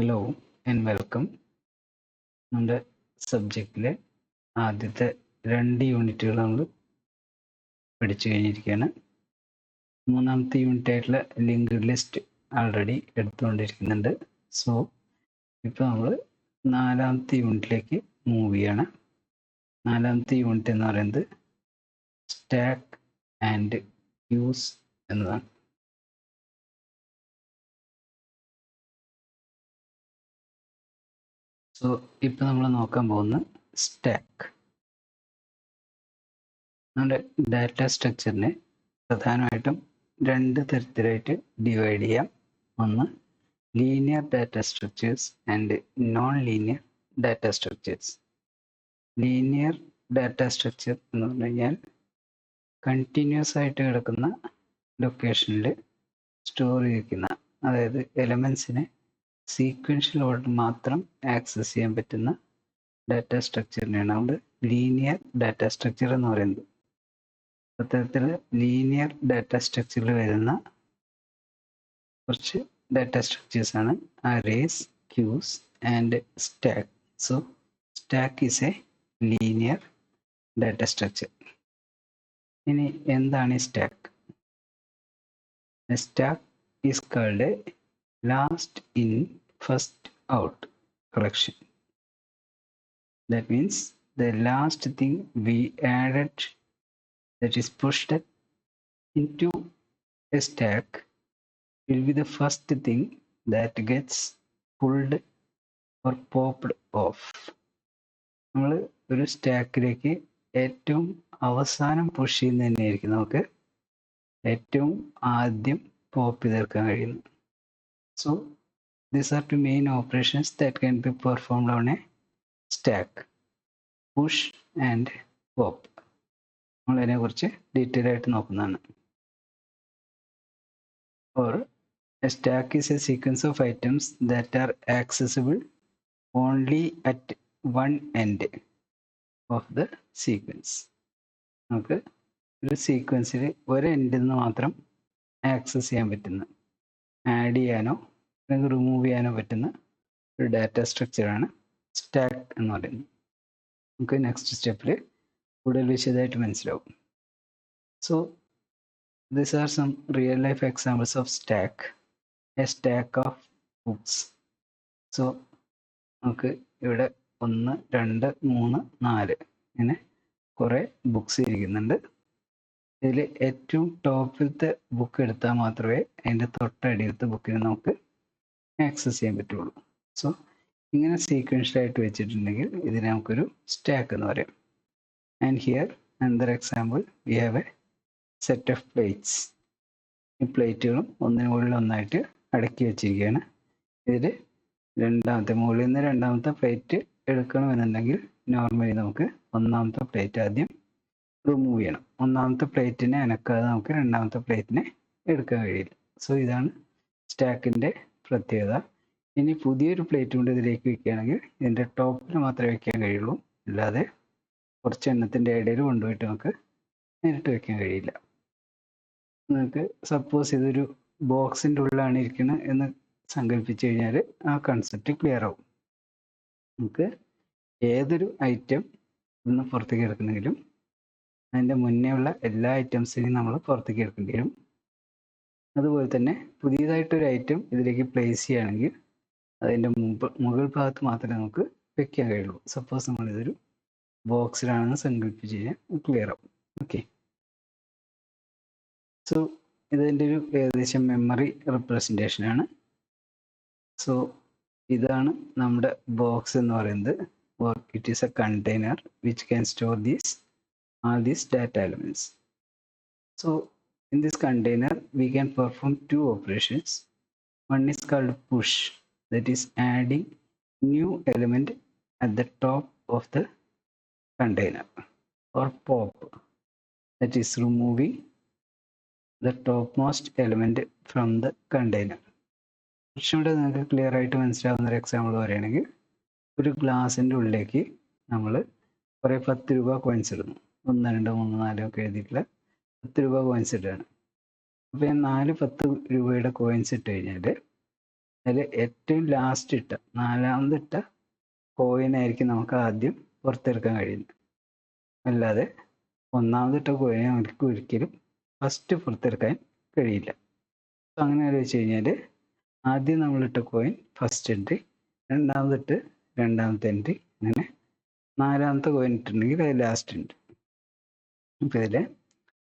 Hello and welcome. നമ്മുടെ സബ്ജക്റ്റിലെ ആദ്യത്തെ 2 യൂണിറ്റുകൾ നമ്മൾ പഠിച്ചു കഴിഞ്ഞിരിക്കുകയാണ്. മൂന്നാമത്തെ യൂണിറ്റ് ആയിട്ടുള്ള ലിങ്ക്ഡ് ലിസ്റ്റ് ആൾറെഡി എടുത്തുകൊണ്ടിരിക്കുന്നുണ്ട്. സോ ഇപ്പോൾ നമ്മൾ 4ാമത്തെ യൂണിറ്റിലേക്ക് മൂവ് ചെയ്യാണ്. 4ാമത്തെ യൂണിറ്റ് എന്ന് പറയുന്നത് സ്റ്റാക്ക് ആൻഡ് ക്യൂസ് എന്നതാണ്. സോ ഇപ്പോൾ നമ്മൾ നോക്കാൻ പോകുന്നത് സ്റ്റാക്ക്. നമ്മുടെ ഡാറ്റ സ്ട്രക്ചറിനെ പ്രധാനമായിട്ടും 2 തരത്തിലായിട്ട് ഡിവൈഡ് ചെയ്യാം. ഒന്ന് linear data structures and non linear data structures. Linear data structure എന്ന് പറഞ്ഞു കഴിഞ്ഞാൽ കണ്ടിന്യൂസ് ആയിട്ട് കിടക്കുന്ന ലൊക്കേഷനിൽ സ്റ്റോർ ചെയ്തിരിക്കുന്ന, അതായത് എലമെൻസിനെ സീക്വൻഷ്യൽ ഓർഡർ മാത്രം ആക്സസ് ചെയ്യാൻ പറ്റുന്ന ഡാറ്റ സ്ട്രക്ചറിനെയാണ് നമ്മൾ ലീനിയർ ഡാറ്റ സ്ട്രക്ചർ എന്ന് പറയുന്നത്. അത്തരത്തിൽ ലീനിയർ ഡാറ്റ സ്ട്രക്ചറിൽ വരുന്ന കുറച്ച് ഡാറ്റ സ്ട്രക്ചേഴ്സ് ആണ് arrays, queues and stack. So stack is a linear data structure. ഇനി എന്താണ് ഈ stack? Stack is called a last in first out collection. That means the last thing we added, that is pushed into a stack, will be the first thing that gets pulled or popped off. നമ്മൾ ഒരു സ്റ്റാക്കിലേക്ക് ഏറ്റവും അവസാനം push ചെയ്യുന്നത് തന്നെയായിരിക്കും നമുക്ക് ഏറ്റവും ആദ്യം പോപ്പ് ചെയ്തെടുക്കാൻ കഴിയുന്നത്. So these are 2 main operations that can be performed on a stack: push and pop. നമ്മൾ അതിനെ കുറിച്ച് ഡീറ്റെയിൽ ആയിട്ട് നോക്കുന്നതാണ്. Or a stack is a sequence of items that are accessible only at one end of the sequence. നമുക്ക് ഒരു സീക്വൻസിൽ ഒരു എൻഡിൽ നിന്ന് മാത്രം ആക്സസ് ചെയ്യാൻ പറ്റുന്ന, ആഡ് ചെയ്യാനോ അല്ലെങ്കിൽ റിമൂവ് ചെയ്യാനോ പറ്റുന്ന ഒരു ഡാറ്റ സ്ട്രക്ചറാണ് സ്റ്റാക്ക് എന്ന് പറയുന്നത്. നമുക്ക് നെക്സ്റ്റ് സ്റ്റെപ്പിൽ കൂടുതൽ വിശദമായിട്ട് മനസ്സിലാവും. So these are some real life examples of stack. A stack of books. So നമുക്ക് ഇവിടെ 1, 2, 3, 4 ഇങ്ങനെ കുറേ ബുക്സ് ഇരിക്കുന്നുണ്ട്. ഇതിൽ ഏറ്റവും ടോപ്പിലത്തെ ബുക്ക് എടുത്താൽ മാത്രമേ അതിൻ്റെ തൊട്ടടിയിലത്തെ ബുക്കിനെ നമുക്ക് ആക്സസ് ചെയ്യാൻ പറ്റുള്ളൂ. സോ ഇങ്ങനെ സീക്വൻഷ്യലായിട്ട് വെച്ചിട്ടുണ്ടെങ്കിൽ ഇതിനെ നമുക്കൊരു സ്റ്റാക്ക് എന്ന് പറയാം. And here another example, we have A set of plates. ഈ പ്ലേറ്റുകളും ഒന്നിനു മുകളിൽ ഒന്നായിട്ട് അടുക്കി വെച്ചിരിക്കുകയാണ്. ഇതിൽ മുകളിൽ നിന്ന് രണ്ടാമത്തെ പ്ലേറ്റ് എടുക്കണമെന്നുണ്ടെങ്കിൽ നോർമലി നമുക്ക് ഒന്നാമത്തെ പ്ലേറ്റ് ആദ്യം റിമൂവ് ചെയ്യണം. ഒന്നാമത്തെ പ്ലേറ്റിനെ അനക്കാതെ നമുക്ക് രണ്ടാമത്തെ പ്ലേറ്റിനെ എടുക്കാൻ കഴിയില്ല. സോ ഇതാണ് സ്റ്റാക്കിൻ്റെ പ്രത്യേകത. ഇനി പുതിയൊരു പ്ലേറ്റ് കൊണ്ട് ഇതിലേക്ക് വെക്കുകയാണെങ്കിൽ ഇതിൻ്റെ ടോപ്പിൽ മാത്രമേ വെക്കാൻ കഴിയുള്ളൂ, അല്ലാതെ കുറച്ച് എണ്ണത്തിൻ്റെ ഇടയിൽ കൊണ്ടുപോയിട്ട് നമുക്ക് നേരിട്ട് വെക്കാൻ കഴിയില്ല. നിങ്ങൾക്ക് സപ്പോസ് ഇതൊരു ബോക്സിൻ്റെ ഉള്ളിലാണ് ഇരിക്കുന്നത് എന്ന് സങ്കല്പിച്ചു കഴിഞ്ഞാൽ ആ കൺസെപ്റ്റ് ക്ലിയർ ആവും. നമുക്ക് ഏതൊരു ഐറ്റം ഇന്ന് പുറത്തേക്ക് എടുക്കണമെങ്കിലും അതിൻ്റെ മുന്നേ ഉള്ള എല്ലാ ഐറ്റംസിനെയും നമ്മൾ പുറത്തേക്ക് എടുക്കേണ്ടി വരും. അതുപോലെ തന്നെ പുതിയതായിട്ടൊരു ഐറ്റം ഇതിലേക്ക് പ്ലേസ് ചെയ്യുകയാണെങ്കിൽ അതിൻ്റെ മുകൾ ഭാഗത്ത് മാത്രമേ നമുക്ക് വെക്കാൻ കഴിയുള്ളൂ. സപ്പോസ് നമ്മളിതൊരു ബോക്സിലാണെന്ന് സങ്കല്പിച്ച് കഴിഞ്ഞാൽ ക്ലിയർ ആവും. ഓക്കെ, സോ ഇതിൻ്റെ ഒരു ഏകദേശം മെമ്മറി റിപ്രസെൻറ്റേഷനാണ്. സോ ഇതാണ് നമ്മുടെ ബോക്സ് എന്ന് പറയുന്നത്. or it is a container which can store all these data elements. So in this container we can perform 2 operations. One is called push, that is adding new element at the top of the container, or pop, that is removing the topmost element from the container. കുറച്ചുകൂടെ നിങ്ങൾക്ക് clear ആയിട്ട് മനസ്സിലാവുന്ന ഒരു example പറയുകയാണെങ്കിൽ, ഒരു ഗ്ലാസിൻ്റെ ഉള്ളിലേക്ക് നമ്മൾ കുറേ 10 രൂപ കോയിൻസ് ഇടുന്നു. 1, 2, 3, 4 ഒക്കെ എഴുതിയിട്ടുള്ള 10 രൂപ കോയിൻസ് ഇടുകയാണ്. അപ്പോൾ ഞാൻ 4 10 രൂപയുടെ കോയിൻസ് ഇട്ട് കഴിഞ്ഞാൽ അതിൽ ഏറ്റവും ലാസ്റ്റ് ഇട്ട 4ാമത് ഇട്ട കോയിൻ ആയിരിക്കും നമുക്ക് ആദ്യം പുറത്തെടുക്കാൻ കഴിയുന്നത്. അല്ലാതെ 1ാമത് ഇട്ട കോയിനെ നമുക്ക് ഒരിക്കലും ഫസ്റ്റ് പുറത്തെടുക്കാൻ കഴിയില്ല. അങ്ങനെ വെച്ച് കഴിഞ്ഞാൽ ആദ്യം നമ്മളിട്ട കോയിൻ ഫസ്റ്റ് എൻട്രി, 2ാമതിട്ട് 2ാമത്തെ എൻട്രി, അങ്ങനെ 4ാമത്തെ കോയിൻ ഇട്ടിട്ടുണ്ടെങ്കിൽ അത് ലാസ്റ്റ് എൻട്രി. അപ്പോൾ ഇതിൽ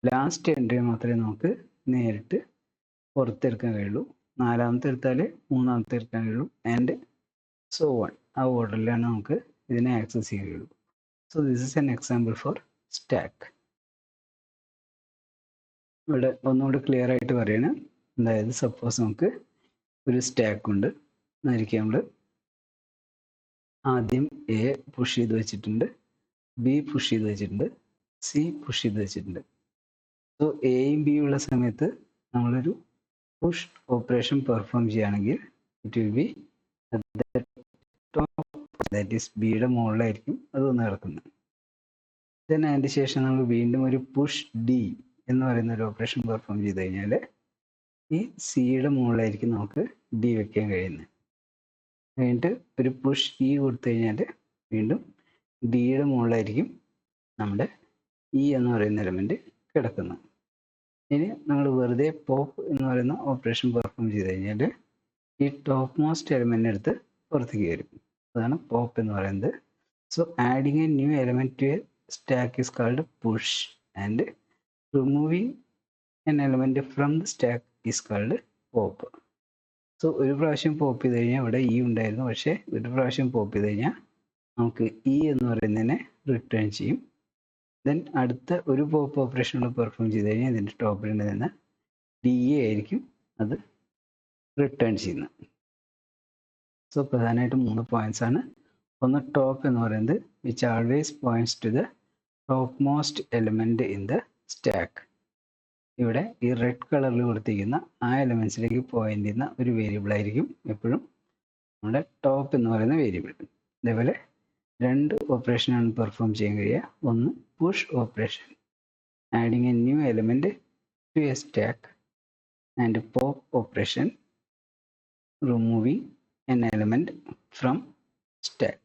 ലാസ്റ്റ് എൻട്രി മാത്രമേ നമുക്ക് നേരിട്ട് പുറത്തെടുക്കാൻ കഴിയുള്ളൂ. 4ാമത്തെ എടുത്താൽ 3ാമത്തെ എടുക്കാൻ കഴിയുള്ളൂ, ആൻഡ് സോ ഓൺ. ആ ഓർഡറിലാണ് നമുക്ക് ഇതിനെ ആക്സസ് ചെയ്യാൻ കഴിയുള്ളൂ. So this is an example for stack. ഇവിടെ ഒന്നുകൂടി ക്ലിയർ ആയിട്ട് പറയണം. അതായത് സപ്പോസ് നമുക്ക് ഒരു സ്റ്റാക്ക് ഉണ്ട് എന്നായിരിക്കും, നമ്മൾ ആദ്യം എ പുഷ് ചെയ്ത് വെച്ചിട്ടുണ്ട്, ബി പുഷ് ചെയ്ത് വെച്ചിട്ടുണ്ട്, സി പുഷ് ചെയ്ത് വെച്ചിട്ടുണ്ട്. സോ എയും ബിയും ഉള്ള സമയത്ത് നമ്മളൊരു പുഷ് ഓപ്പറേഷൻ പെർഫോം ചെയ്യുകയാണെങ്കിൽ it will be top, that is ബിയുടെ മുകളിലായിരിക്കും അത് വന്ന് കിടക്കുന്നത്. ദെൻ അതിൻ്റെ ശേഷം നമ്മൾ വീണ്ടും ഒരു പുഷ് ഡി എന്ന് പറയുന്ന ഒരു ഓപ്പറേഷൻ പെർഫോം ചെയ്ത് കഴിഞ്ഞാൽ ഈ സിയുടെ മുകളിലായിരിക്കും നമുക്ക് ഡി വെക്കാൻ കഴിയുന്നത്. കഴിഞ്ഞിട്ട് ഒരു പുഷ് ഇ കൊടുത്തു കഴിഞ്ഞാൽ വീണ്ടും ഡിയുടെ മുകളിലായിരിക്കും നമ്മുടെ ഇ എന്ന് പറയുന്ന എലമെൻറ്റ് കിടക്കുന്നത്. ഇനി നമ്മൾ വെറുതെ പോപ്പ് എന്ന് പറയുന്ന ഓപ്പറേഷൻ പെർഫോം ചെയ്ത് കഴിഞ്ഞാൽ ഈ ടോപ്പ് മോസ്റ്റ് എലമെൻ്റ് എടുത്ത് പുറത്തേക്ക് വരും. അതാണ് പോപ്പ് എന്ന് പറയുന്നത്. So adding a new element to a stack is called push, and removing an element from the stack is called pop. So ഒരു പ്രാവശ്യം പോപ്പ് ചെയ്ത് കഴിഞ്ഞാൽ ഇവിടെ ഇ ഉണ്ടായിരുന്നു, പക്ഷേ ഒരു പ്രാവശ്യം പോപ്പ് ചെയ്ത് കഴിഞ്ഞാൽ നമുക്ക് ഇ എന്ന് പറയുന്നതിനെ റിട്ടേൺ ചെയ്യും. ദെൻ അടുത്ത ഒരു പോപ്പ് ഓപ്പറേഷൻ കൂടെ പെർഫോം ചെയ്ത് കഴിഞ്ഞാൽ ഇതിൻ്റെ ടോപ്പിൽ നിന്ന് ഡി എ ആയിരിക്കും അത് റിട്ടേൺ ചെയ്യുന്നത്. സോ പ്രധാനമായിട്ടും 3 പോയിന്റ്സ് ആണ്. ഒന്ന് ടോപ്പ് എന്ന് പറയുന്നത് which always points to the top most element in the stack. ഇവിടെ ഈ റെഡ് കളറിൽ കൊടുത്തിരിക്കുന്ന ആ എലിമെന്റ്സിലേക്ക് പോയിന്റ് ചെയ്യുന്ന ഒരു വേരിയബിൾ ആയിരിക്കും എപ്പോഴും നമ്മുടെ ടോപ്പ് എന്ന് പറയുന്ന വേരിയബിൾ. അതേപോലെ 2 ഓപ്പറേഷനാണ് പെർഫോം ചെയ്യാൻ കഴിയുക. ഒന്ന് push operation, adding a new element to a stack, and pop operation, removing an element from stack.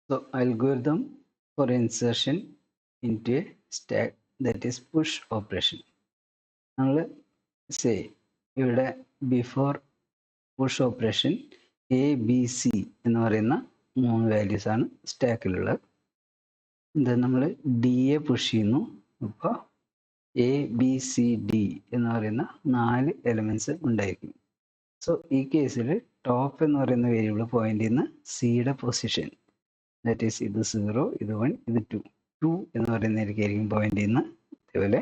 So algorithm for insertion into a stack, that is push operation. നമ്മൾ say ഇവിടെ before push operation A B C എന്ന് പറയുന്ന 3 values ആണ് സ്റ്റാക്കിലുള്ളത്. ഇത് നമ്മൾ D A push ചെയ്യുന്നു. അപ്പോൾ A B C D എന്ന് പറയുന്ന 4 എലമെന്റ്സ് ഉണ്ടായിരിക്കും. സോ ഈ കേസിൽ ടോപ്പ് എന്ന് പറയുന്ന വേരിയബിൾ പോയിന്റ് ചെയ്യുന്ന സിയുടെ പൊസിഷൻ, ദാറ്റ് ഈസ് ഇത് 0, ഇത് 1, ഇത് 2 എന്ന് പറയുന്നതായിരിക്കും പോയിന്റ് ചെയ്യുന്ന. അതേപോലെ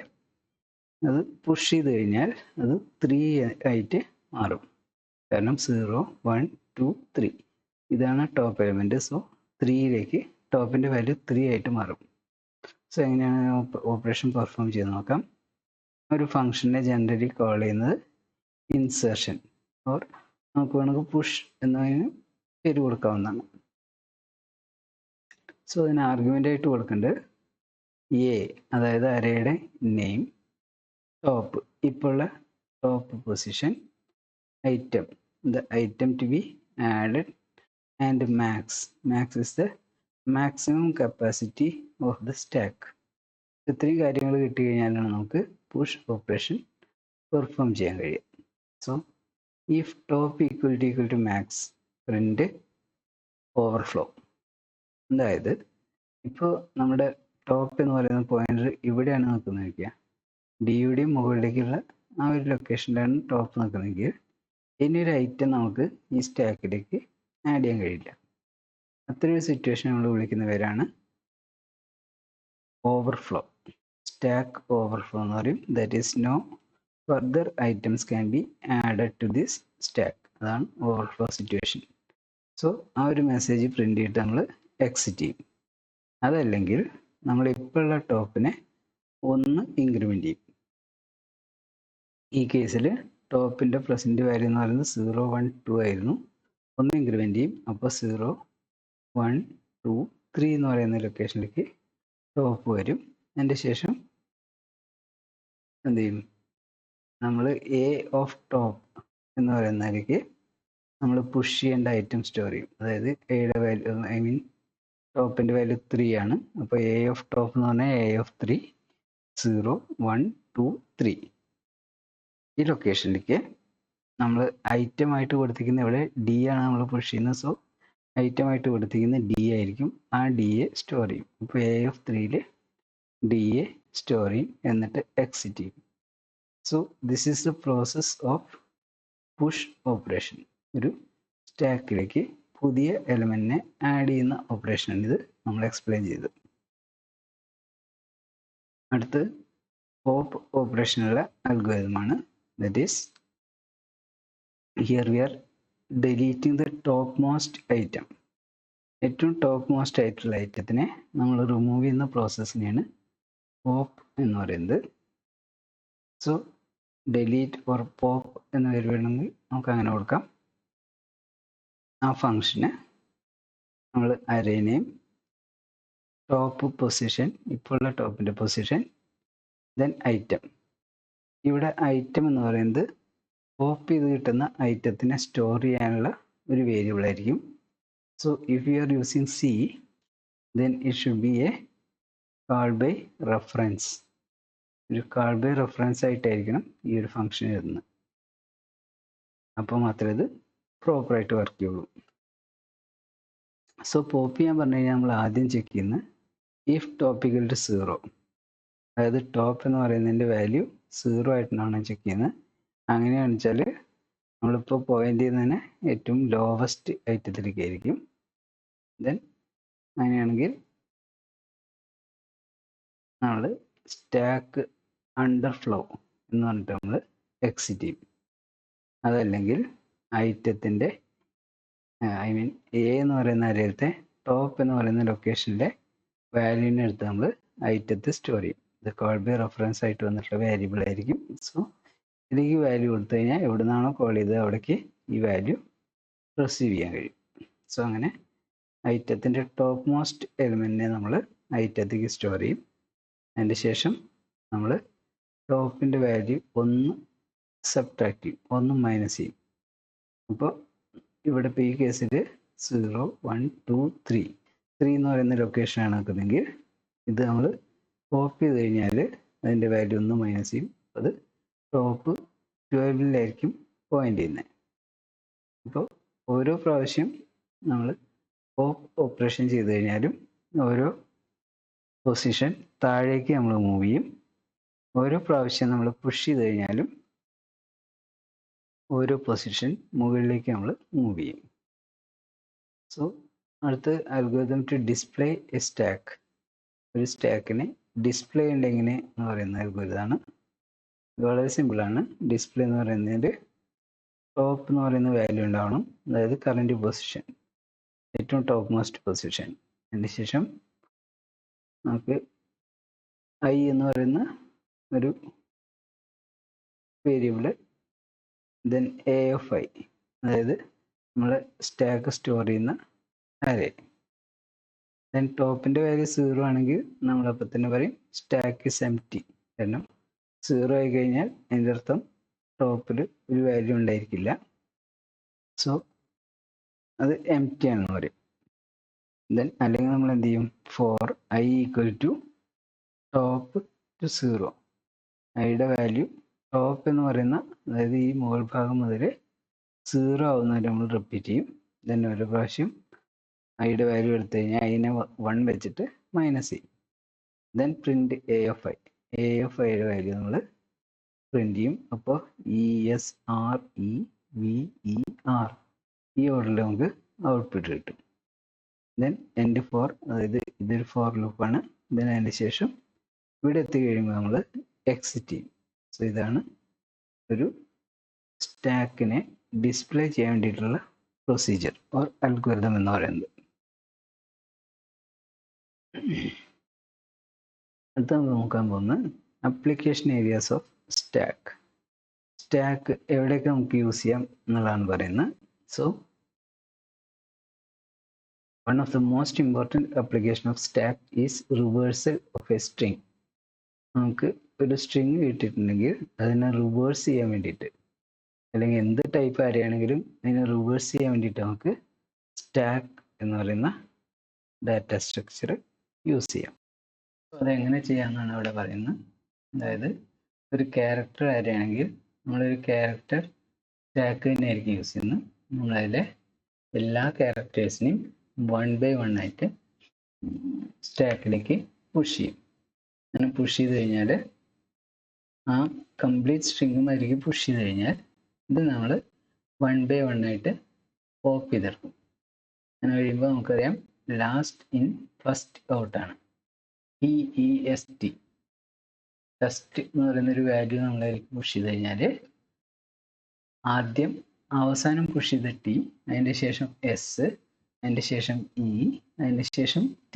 അത് പുഷ് ചെയ്ത് കഴിഞ്ഞാൽ അത് 3 ആയിട്ട് മാറും. കാരണം 0, 1, 2, 3 ഇതാണ് ടോപ്പ് എലമെന്റ്. സോ 3യിലേക്ക് ടോപ്പിന്റെ വാല്യൂ 3 ആയിട്ട് മാറും. സോ എങ്ങനെയാണ് ഓപ്പറേഷൻ പെർഫോം ചെയ്ത് നോക്കാം. ഒരു ഫംഗ്ഷനെ ജനറലി കോൾ ചെയ്യുന്നത് ഇൻസേർഷൻ ഓർ നമുക്ക് വേണമെങ്കിൽ പുഷ് എന്നതിന് പേര് കൊടുക്കാവുന്നതാണ്. സോ അതിന് ആർഗ്യുമെൻ്റ് ആയിട്ട് കൊടുക്കേണ്ടത് എ, അതായത് അരയുടെ നെയിം, ടോപ്പ് ഇപ്പോൾ ഉള്ള top position, item, the item to be added, and max. Max is the maximum capacity of the stack. ഇത്രയും കാര്യങ്ങൾ കിട്ടി കഴിഞ്ഞാലാണ് നമുക്ക് പുഷ് ഓപ്പറേഷൻ പെർഫോം ചെയ്യാൻ കഴിയും. So if top equal to max print overflow. അതായത് ഇപ്പോൾ നമ്മുടെ ടോപ്പ് എന്ന് പറയുന്ന പോയിന്റർ ഇവിടെയാണ് നിൽക്കുന്നത് വയ്ക്കുക, ഡിയുടെയും മുകളിലേക്കുള്ള ആ ഒരു ലൊക്കേഷനിലാണ് ടോപ്പ് നിൽക്കുന്നതെങ്കിൽ ഇനി ഒരു ഐറ്റം നമുക്ക് ഈ സ്റ്റാക്കിലേക്ക് ആഡ് ചെയ്യാൻ കഴിയില്ല. അത്രയൊരു സിറ്റുവേഷൻ നമ്മൾ വിളിക്കുന്ന പേരാണ് ഓവർഫ്ലോ. സ്റ്റാക്ക് ഓവർഫ്ലോ എന്ന് പറയും. That is no further items can be added to this stack. അതാണ് ഓവർഫ്ലോ സിറ്റുവേഷൻ. സോ ആ ഒരു മെസ്സേജ് പ്രിന്റ് ചെയ്തിട്ട് നമ്മൾ എക്സിറ്റ് ചെയ്യും. അതല്ലെങ്കിൽ നമ്മൾ ഇപ്പോൾ ഉള്ള ടോപ്പിനെ 1 ഇൻക്രിമെന്റ് ചെയ്യും. ഈ കേസിൽ ടോപ്പിന്റെ പ്രസന്റ് വാല്യൂ എന്ന് പറയുന്നത് 0, 1, 2 ആയിരുന്നു. 1 ഇൻക്രിമെന്റ് ചെയ്യും. അപ്പോൾ 0, 1, 2, 3 എന്ന് പറയുന്ന ലൊക്കേഷനിലേക്ക് ടോപ്പ് വരും. അതിൻ്റെ ശേഷം എന്ത് ചെയ്യും, നമ്മൾ എ ഓഫ് ടോപ്പ് എന്ന് പറയുന്നതിലേക്ക് നമ്മൾ പുഷ് ചെയ്യേണ്ട ഐറ്റം സ്റ്റോർ ചെയ്യും. അതായത് എയുടെ വാല്യൂ ഐ മീൻ ടോപ്പിൻ്റെ വാല്യൂ 3 ആണ്. അപ്പോൾ എ ഓഫ് ടോപ്പ് എന്ന് പറഞ്ഞാൽ എ ഓഫ് 3 0 1 2 3 ഈ ലൊക്കേഷനിലേക്ക് നമ്മൾ ഐറ്റം ആയിട്ട് കൊടുത്തിരിക്കുന്ന ഇവിടെ ഡി ആണ് നമ്മൾ പുഷ് ചെയ്യുന്നത്. സോ ഐറ്റം ആയിട്ട് കൊടുത്തിരിക്കുന്ന ഡി ആയിരിക്കും. ആ ഡി എ സ്റ്റോർ ചെയ്യും. ഇപ്പോൾ എ ഓഫ് 3യിൽ ഡി എ സ്റ്റോർ ചെയ്യും, എന്നിട്ട് എക്സിറ്റ് ചെയ്യും. So this is the process of push operation. ഒരു സ്റ്റാക്കിലേക്ക് പുതിയ എലമെന്റിനെ ആഡ് ചെയ്യുന്ന ഓപ്പറേഷനാണ് ഇത് നമ്മൾ എക്സ്പ്ലെയിൻ ചെയ്തത്. അടുത്ത് പോപ്പ് ഓപ്പറേഷനുള്ള അൽഗോരിതമാണ്. That is here we are deleting the top most item. ഏറ്റവും ടോപ്പ് മോസ്റ്റ് ആയിട്ടുള്ള ഐറ്റത്തിനെ നമ്മൾ റിമൂവ് ചെയ്യുന്ന പ്രോസസ്സിനെയാണ് പോപ്പ് എന്ന് പറയുന്നത്. സോ ഡിലീറ്റ് ഓർ പോപ്പ് എന്ന് പേര് വേണമെങ്കിൽ നമുക്ക് അങ്ങനെ കൊടുക്കാം. ആ ഫംഗ്ഷന് നമ്മൾ അറേ നെയിം, ടോപ്പ് പൊസിഷൻ, ഇപ്പോൾ ഉള്ള ടോപ്പിൻ്റെ പൊസിഷൻ, ദെൻ ഐറ്റം. ഇവിടെ ഐറ്റം എന്ന് പറയുന്നത് പോപ്പ് ചെയ്ത് കിട്ടുന്ന ഐറ്റത്തിനെ സ്റ്റോർ ചെയ്യാനുള്ള ഒരു വേരിയബിൾ ആയിരിക്കും. So if you are using C, then it should be a call by reference. ഒരു കാൾ ബൈ റെഫറൻസ് ആയിട്ടായിരിക്കണം ഈ ഒരു ഫംഗ്ഷൻ വരുന്നത്. അപ്പോൾ മാത്രമേ ഇത് പ്രോപ്പറായിട്ട് വർക്ക് ചെയ്യുള്ളൂ. സോ പോപ്പ് ചെയ്യാൻ പറഞ്ഞു കഴിഞ്ഞാൽ നമ്മൾ ആദ്യം ചെക്ക് ചെയ്യുന്നത് ഇഫ് ടോപ്പ് ഈക്വൽ ടു 0, അതായത് ടോപ്പ് എന്ന് പറയുന്നതിൻ്റെ വാല്യൂ 0 ആയിട്ടാണ് ചെക്ക് ചെയ്യുന്നത്. അങ്ങനെയാണെന്ന് വെച്ചാൽ നമ്മളിപ്പോൾ പോയിന്റ് ചെയ്യുന്നതിന് ഏറ്റവും ലോവസ്റ്റ് ഐറ്റത്തിലേക്ക് ആയിരിക്കും. ദെൻ അങ്ങനെയാണെങ്കിൽ നമ്മൾ സ്റ്റാക്ക് അണ്ടർ ഫ്ലോ എന്ന് പറഞ്ഞിട്ട് നമ്മൾ എക്സിറ്റ് ചെയ്യും. അതല്ലെങ്കിൽ ഐറ്റത്തിൻ്റെ ഐ മീൻ എ എന്ന് പറയുന്ന അരയിലത്തെ ടോപ്പ് എന്ന് പറയുന്ന ലൊക്കേഷനിലെ വാല്യൂവിനെ എടുത്ത് നമ്മൾ ഐറ്റത്ത് സ്റ്റോർ ചെയ്യും. ഇത് കോൾ ബൈ റെഫറൻസ് ആയിട്ട് വന്നിട്ടുള്ള വേരിയബിൾ ആയിരിക്കും. സോ ഇതിലേക്ക് വാല്യൂ കൊടുത്തു കഴിഞ്ഞാൽ എവിടെ നിന്നാണോ കോൾ ചെയ്തത് അവിടേക്ക് ഈ വാല്യൂ റിസീവ് ചെയ്യാൻ കഴിയും. സോ അങ്ങനെ ഐറ്റത്തിൻ്റെ ടോപ്പ് മോസ്റ്റ് എലിമെൻറ്റിനെ നമ്മൾ ഐറ്റത്തേക്ക് സ്റ്റോർ ചെയ്യും. അതിൻ്റെ ശേഷം നമ്മൾ ടോപ്പിൻ്റെ വാല്യൂ 1 സബ്ട്രാക്ട് ചെയ്യും, 1 മൈനസ് ചെയ്യും. അപ്പോൾ ഇവിടെ ഇപ്പോൾ ഈ കേസിൽ 0 1 2 3 എന്ന് പറയുന്ന ലൊക്കേഷനാണ് നിൽക്കുന്നതെങ്കിൽ ഇത് നമ്മൾ പോപ്പ് ചെയ്ത് കഴിഞ്ഞാൽ അതിൻ്റെ വാല്യൂ 1 മൈനസ് ചെയ്യും. അത് ടോപ്പ് 12ലായിരിക്കും പോയിന്റ് ചെയ്യുന്നത്. അപ്പോൾ ഓരോ പ്രാവശ്യം നമ്മൾ പോപ്പ് ഓപ്പറേഷൻ ചെയ്ത് കഴിഞ്ഞാലും ഓരോ പൊസിഷൻ താഴേക്ക് നമ്മൾ മൂവ് ചെയ്യും. ഓരോ പ്രാവശ്യം നമ്മൾ പുഷ് ചെയ്ത് കഴിഞ്ഞാലും ഓരോ പൊസിഷൻ മുകളിലേക്ക് നമ്മൾ മൂവ് ചെയ്യും. സോ അടുത്ത് algorithm to display a stack. ഒരു സ്റ്റാക്കിനെ ഡിസ്പ്ലേ ഉണ്ട് എങ്ങനെ എന്ന് പറയുന്ന അൽഗോരിതമാണ്. വളരെ സിമ്പിളാണ്. ഡിസ്പ്ലേ എന്ന് പറയുന്നതിൽ ടോപ്പ് എന്ന് പറയുന്ന വാല്യൂ ഉണ്ടാവണം, അതായത് കറൻറ്റ് പൊസിഷൻ, ഏറ്റവും ടോപ്പ് മോസ്റ്റ് പൊസിഷൻ. അതിന് ശേഷം നമുക്ക് ഐ എന്ന് പറയുന്ന ഒരു variable, then A of I, അതായത് നമ്മൾ സ്റ്റാക്ക് സ്റ്റോർ ചെയ്യുന്ന അരേ. ദെൻ ടോപ്പിൻ്റെ വാല്യൂ 0 ആണെങ്കിൽ നമ്മളപ്പോൾ തന്നെ പറയും സ്റ്റാക്ക് ഇസ് എംപ്റ്റി. കാരണം 0 ആയി കഴിഞ്ഞാൽ അതിൻ്റെ അർത്ഥം ടോപ്പിൽ ഒരു വാല്യൂ ഉണ്ടായിരിക്കില്ല. സോ അത് എംപ്റ്റി ആണെന്ന് പറയും. ദെൻ അല്ലെങ്കിൽ നമ്മൾ എന്ത് ചെയ്യും, for i equal to top to 0. ഐയുടെ വാല്യൂ ടോപ്പ് എന്ന് പറയുന്ന, അതായത് ഈ മുകൾ ഭാഗം മുതൽ 0 ആവുന്നവരെ നമ്മൾ റിപ്പീറ്റ് ചെയ്യും. ദെൻ ഒരു പ്രാവശ്യം ഐയുടെ വാല്യൂ എടുത്തു കഴിഞ്ഞാൽ അതിനെ 1 വെച്ചിട്ട് മൈനസ് ചെയ്യും. Then print A of I. A of ഐയുടെ വാല്യൂ നമ്മൾ പ്രിൻറ്റ് ചെയ്യും. അപ്പോൾ ESREVER ഈ ഓർഡറിൽ നമുക്ക് ഔട്ട്പുട്ട് കിട്ടും. ദെൻ എൻഡ് ഫോർ, അതായത് ഇതൊരു ഫോർ ലൂപ്പാണ്. ദെൻ അതിന് ശേഷം ഇവിടെ എത്തി കഴിയുമ്പോൾ നമ്മൾ എക്സിറ്റ് ചെയ്യും. സോ ഇതാണ് ഒരു സ്റ്റാക്കിനെ ഡിസ്പ്ലേ ചെയ്യാൻ വേണ്ടിയിട്ടുള്ള പ്രൊസീജിയർ ഓർ അൽഗോരിതം എന്ന് പറയുന്നത്. അടുത്ത നമ്മൾ നോക്കാൻ പോകുന്നത് application areas of stack. Stack എവിടെയൊക്കെ നമുക്ക് യൂസ് ചെയ്യാം എന്നുള്ളതാണ് പറയുന്നത്. So one of the most important application of stack is reversal of a string. നമുക്ക് ഒരു സ്ട്രിങ് കിട്ടിയിട്ടുണ്ടെങ്കിൽ അതിനെ റിവേഴ്സ് ചെയ്യാൻ വേണ്ടിയിട്ട്, അല്ലെങ്കിൽ എന്ത് ടൈപ്പ് അറിയണമെങ്കിലും അതിനെ റിവേഴ്സ് ചെയ്യാൻ വേണ്ടിയിട്ട് നമുക്ക് സ്റ്റാക്ക് എന്ന് പറയുന്ന ഡാറ്റ സ്ട്രക്ചർ യൂസ് ചെയ്യാം. അതെങ്ങനെ ചെയ്യാമെന്നാണ് ഇവിടെ പറയുന്നത്. അതായത് ഒരു ക്യാരക്ടർ അറിയണമെങ്കിൽ നമ്മളൊരു ക്യാരക്ടർ സ്റ്റാക്ക് തന്നെയായിരിക്കും യൂസ് ചെയ്യുന്നത്. നമ്മളതിലെ എല്ലാ ക്യാരക്ടേഴ്സിനെയും 1 by 1 ആയിട്ട് സ്റ്റാക്കിലേക്ക് പുഷ് ചെയ്യും. അങ്ങനെ പുഷ് ചെയ്ത് കഴിഞ്ഞാൽ ആ കംപ്ലീറ്റ് സ്ട്രിങ്ങും അതിലേക്ക് പുഷ് ചെയ്ത് കഴിഞ്ഞാൽ ഇത് നമ്മൾ 1 by 1 ആയിട്ട് പോപ്പ് ചെയ്തെടുക്കും. അങ്ങനെ കഴിയുമ്പോൾ നമുക്കറിയാം ലാസ്റ്റ് ഇൻ ഫസ്റ്റ് ഔട്ടാണ്. TEST ടെസ്റ്റ് എന്ന് പറയുന്നൊരു വാല്യൂ നമ്മളതിലേക്ക് പുഷ് ചെയ്ത് കഴിഞ്ഞാൽ ആദ്യം അവസാനം പുഷ് ചെയ്ത T, അതിൻ്റെ ശേഷം S, അതിൻ്റെ ശേഷം E, അതിൻ്റെ ശേഷം T,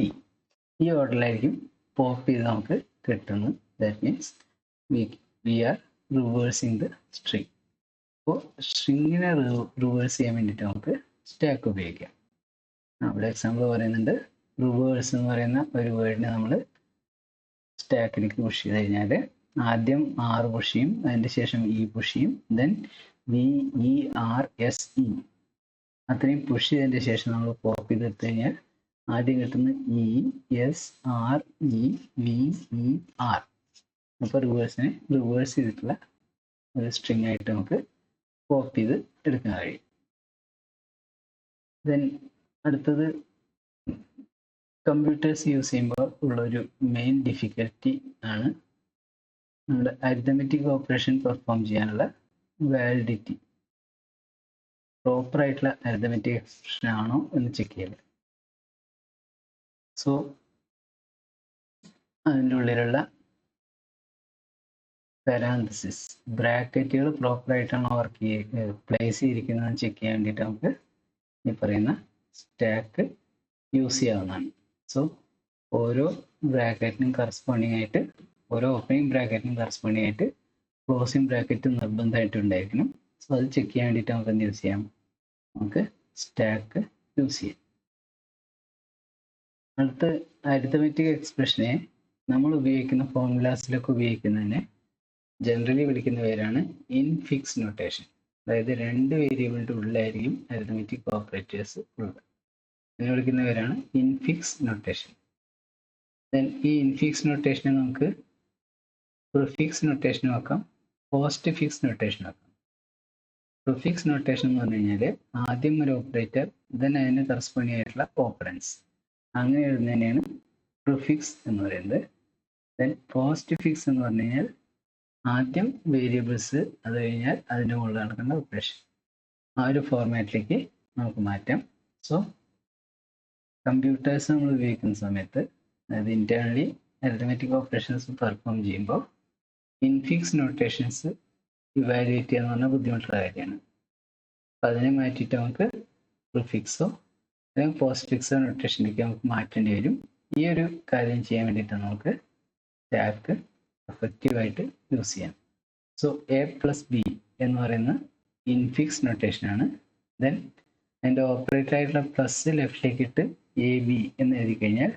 ഈ ഓർഡറിലായിരിക്കും പോപ്പ് ചെയ്ത് നമുക്ക് കിട്ടുന്നത്. That means we are reversing the string. അപ്പോൾ സ്ട്രിങ്ങിനെ റിവേഴ്സ് ചെയ്യാൻ വേണ്ടിയിട്ട് നമുക്ക് സ്റ്റാക്ക് ഉപയോഗിക്കാം. അവിടെ എക്സാമ്പിൾ പറയുന്നുണ്ട്, റിവേഴ്സ് എന്ന് പറയുന്ന ഒരു വേർഡിനെ നമ്മൾ സ്റ്റാക്കിലേക്ക് പുഷ് ചെയ്ത് കഴിഞ്ഞാൽ ആദ്യം R പുഷ് ചെയ്യും, അതിൻ്റെ ശേഷം E പുഷ് ചെയ്യും, ദെൻ VERSE അത്രയും പുഷ് ചെയ്തതിൻ്റെ ശേഷം നമ്മൾ പോപ്പ് ചെയ്തെടുത്ത് കഴിഞ്ഞാൽ ആദ്യം കിട്ടുന്ന ESREVER. അപ്പോൾ റിവേഴ്സിനെ റിവേഴ്സ് ചെയ്തിട്ടുള്ള ഒരു സ്ട്രിങ് ആയിട്ട് നമുക്ക് പോപ്പ് ചെയ്ത് എടുക്കാൻ കഴിയും. ദെൻ അടുത്തത് കമ്പ്യൂട്ടേഴ്സ് യൂസ് ചെയ്യുമ്പോൾ ഉള്ളൊരു മെയിൻ ഡിഫിക്കൽറ്റി ആണ് നമ്മുടെ അരിത്തമെറ്റിക് ഓപ്പറേഷൻ പെർഫോം ചെയ്യാനുള്ള വാലിഡിറ്റി. പ്രോപ്പർ ആയിട്ടുള്ള അരിത്തമെറ്റിക് എക്സ്പ്രഷൻ ആണോ എന്ന് ചെക്ക് ചെയ്യല്. സോ അതിൻ്റെ ഉള്ളിലുള്ള പാരാന്തസിസ് ബ്രാക്കറ്റുകൾ പ്രോപ്പർ ആയിട്ടാണോ പ്ലേസ് ചെയ്തിരിക്കുന്നതെന്ന് ചെക്ക് ചെയ്യാൻ വേണ്ടിയിട്ട് നമുക്ക് ഈ പറയുന്ന സ്റ്റാക്ക് യൂസ് ചെയ്യാവുന്നതാണ്. സോ ഓരോ ബ്രാക്കറ്റിനും കറസ്പോണ്ടിങ് ആയിട്ട്, ഓരോ ഓപ്പണിംഗ് ബ്രാക്കറ്റിനും കറസ്പോണ്ടിങ് ആയിട്ട് ക്ലോസിംഗ് ബ്രാക്കറ്റ് നിർബന്ധമായിട്ട് ഉണ്ടായിരിക്കണം. സോ അത് ചെക്ക് ചെയ്യാൻ വേണ്ടിയിട്ട് നമുക്ക് എന്ത് യൂസ് ചെയ്യാം, നമുക്ക് സ്റ്റാക്ക് യൂസ് ചെയ്യാം. അടുത്ത അരിത്തമെറ്റിക് എക്സ്പ്രഷനെ നമ്മൾ ഉപയോഗിക്കുന്ന ഫോർമുലാസിലൊക്കെ ഉപയോഗിക്കുന്നതിനെ ജനറലി വിളിക്കുന്ന പേരാണ് ഇൻഫിക്സ് നൊട്ടേഷൻ. അതായത് 2 വേരിയബിളിൻ്റെ ഉള്ളിലായിരിക്കും അരിത്തമെറ്റിക് ഓപ്പറേറ്റേഴ്സ് ഉള്ളത്. അതിനെ വിളിക്കുന്ന പേരാണ് ഇൻഫിക്സ് നൊട്ടേഷൻ. ദെൻ ഈ ഇൻഫിക്സ് നൊട്ടേഷനെ നമുക്ക് പ്രിഫിക്സ് നൊട്ടേഷൻ ആക്കാം, പോസ്റ്റ് ഫിക്സ് നൊട്ടേഷൻ ആക്കാം. പ്രിഫിക്സ് നൊട്ടേഷൻ എന്ന് പറഞ്ഞു കഴിഞ്ഞാൽ ആദ്യം ഒരു ഓപ്പറേറ്റർ, ദെൻ അതിന് കറസ്പോണ്ടിങ് ആയിട്ടുള്ള ഓപ്പറൻസ്, അങ്ങനെ എഴുതുന്നതിനെയാണ് പ്രിഫിക്സ് എന്ന് പറയുന്നത്. ദെൻ പോസ്റ്റ് ഫിക്സ് എന്ന് പറഞ്ഞു കഴിഞ്ഞാൽ ആദ്യം വേരിയബിൾസ്, അത് കഴിഞ്ഞാൽ അതിൻ്റെ മുകളിൽ നടക്കുന്ന ഓപ്പറേഷൻ. ആ ഒരു ഫോർമാറ്റിലേക്ക് നമുക്ക് മാറ്റാം. സോ കമ്പ്യൂട്ടേഴ്സ് നമ്മൾ ഉപയോഗിക്കുന്ന സമയത്ത്, അതായത് ഇന്റേണലി അരിത്തമെറ്റിക് ഓപ്പറേഷൻസ് പെർഫോം ചെയ്യുമ്പോൾ ഇൻഫിക്സ് നൊട്ടേഷൻസ് ഇവാലുവേറ്റ് ചെയ്യാന്ന് പറഞ്ഞാൽ ബുദ്ധിമുട്ടുള്ള കാര്യമാണ്. അപ്പം അതിനെ മാറ്റിയിട്ട് നമുക്ക് പ്രിഫിക്സോ അല്ലെങ്കിൽ പോസ്റ്റ് ഫിക്സോ നൊട്ടേഷനിലേക്ക് നമുക്ക് മാറ്റേണ്ടി വരും. ഈ ഒരു കാര്യം ചെയ്യാൻ വേണ്ടിയിട്ട് നമുക്ക് സ്റ്റാക്ക് എഫക്റ്റീവായിട്ട് യൂസ് ചെയ്യാം. സോ A+B എന്ന് പറയുന്ന ഇൻഫിക്സ് നൊട്ടേഷനാണ്. ദെൻ അതിൻ്റെ ഓപ്പറേറ്റർ ആയിട്ടുള്ള പ്ലസ് ലെഫ്റ്റിലേക്ക് ഇട്ട് AB എന്ന് എഴുതി കഴിഞ്ഞാൽ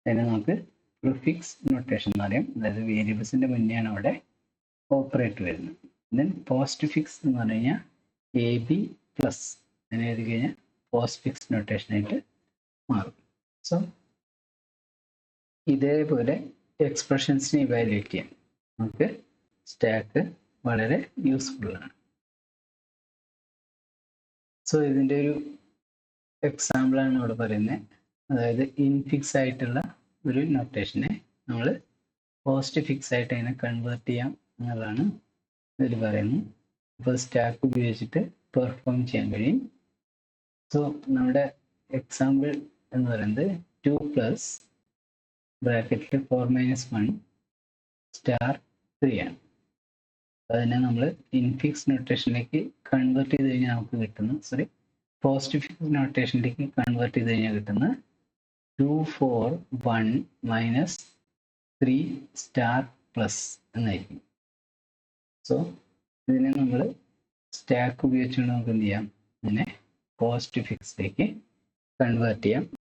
അതിനെ നമുക്ക് പ്രിഫിക്സ് നൊട്ടേഷൻ എന്ന് പറയും. അതായത് വേരിയബിൾസിൻ്റെ മുന്നെയാണ് അവിടെ ഓപ്പറേറ്റർ വരുന്നത്. ദെൻ പോസ്റ്റ് ഫിക്സ് എന്ന് പറഞ്ഞു കഴിഞ്ഞാൽ AB+ അങ്ങനെ എഴുതി കഴിഞ്ഞാൽ പോസ്റ്റ് ഫിക്സ് നൊട്ടേഷനായിട്ട് മാറും. സോ ഇതേപോലെ എക്സ്പ്രഷൻസിനെ ഇവാലുവേറ്റ് ചെയ്യാൻ നമുക്ക് സ്റ്റാക്ക് വളരെ യൂസ്ഫുള്ളാണ്. സോ ഇതിൻ്റെ ഒരു എക്സാമ്പിളാണ് ഇവിടെ പറയുന്നത്. അതായത് ഇൻഫിക്സ് ആയിട്ടുള്ള ഒരു നൊട്ടേഷനെ നമ്മൾ പോസ്റ്റ് ഫിക്സ് ആയിട്ട് അതിനെ കൺവേർട്ട് ചെയ്യാം എന്നുള്ളതാണ് ഇതിൽ പറയുന്നത്. അപ്പോൾ സ്റ്റാക്ക് ഉപയോഗിച്ചിട്ട് പെർഫോം ചെയ്യാൻ കഴിയും. സോ നമ്മുടെ എക്സാമ്പിൾ എന്ന് പറയുന്നത് 2+ ബ്രാക്കറ്റിൽ 4 - 1 *3 ആണ്. അതിനെ നമ്മൾ ഇൻഫിക്സ് നൊട്ടേഷനിലേക്ക് കൺവേർട്ട് ചെയ്ത് കഴിഞ്ഞാൽ നമുക്ക് കിട്ടുന്ന പോസ്റ്റ് ഫിക്സ് നൊട്ടേഷനിലേക്ക് കൺവേർട്ട് ചെയ്ത് കഴിഞ്ഞാൽ കിട്ടുന്ന 2 4 1 -3* എന്നായിരിക്കും. സോ ഇതിനെ നമ്മൾ സ്റ്റാക്ക് ഉപയോഗിച്ചുകൊണ്ട് നമുക്ക് എന്ത് ചെയ്യാം, ഇതിനെ പോസ്റ്റ് ഫിക്സിലേക്ക് കൺവേർട്ട് ചെയ്യാം.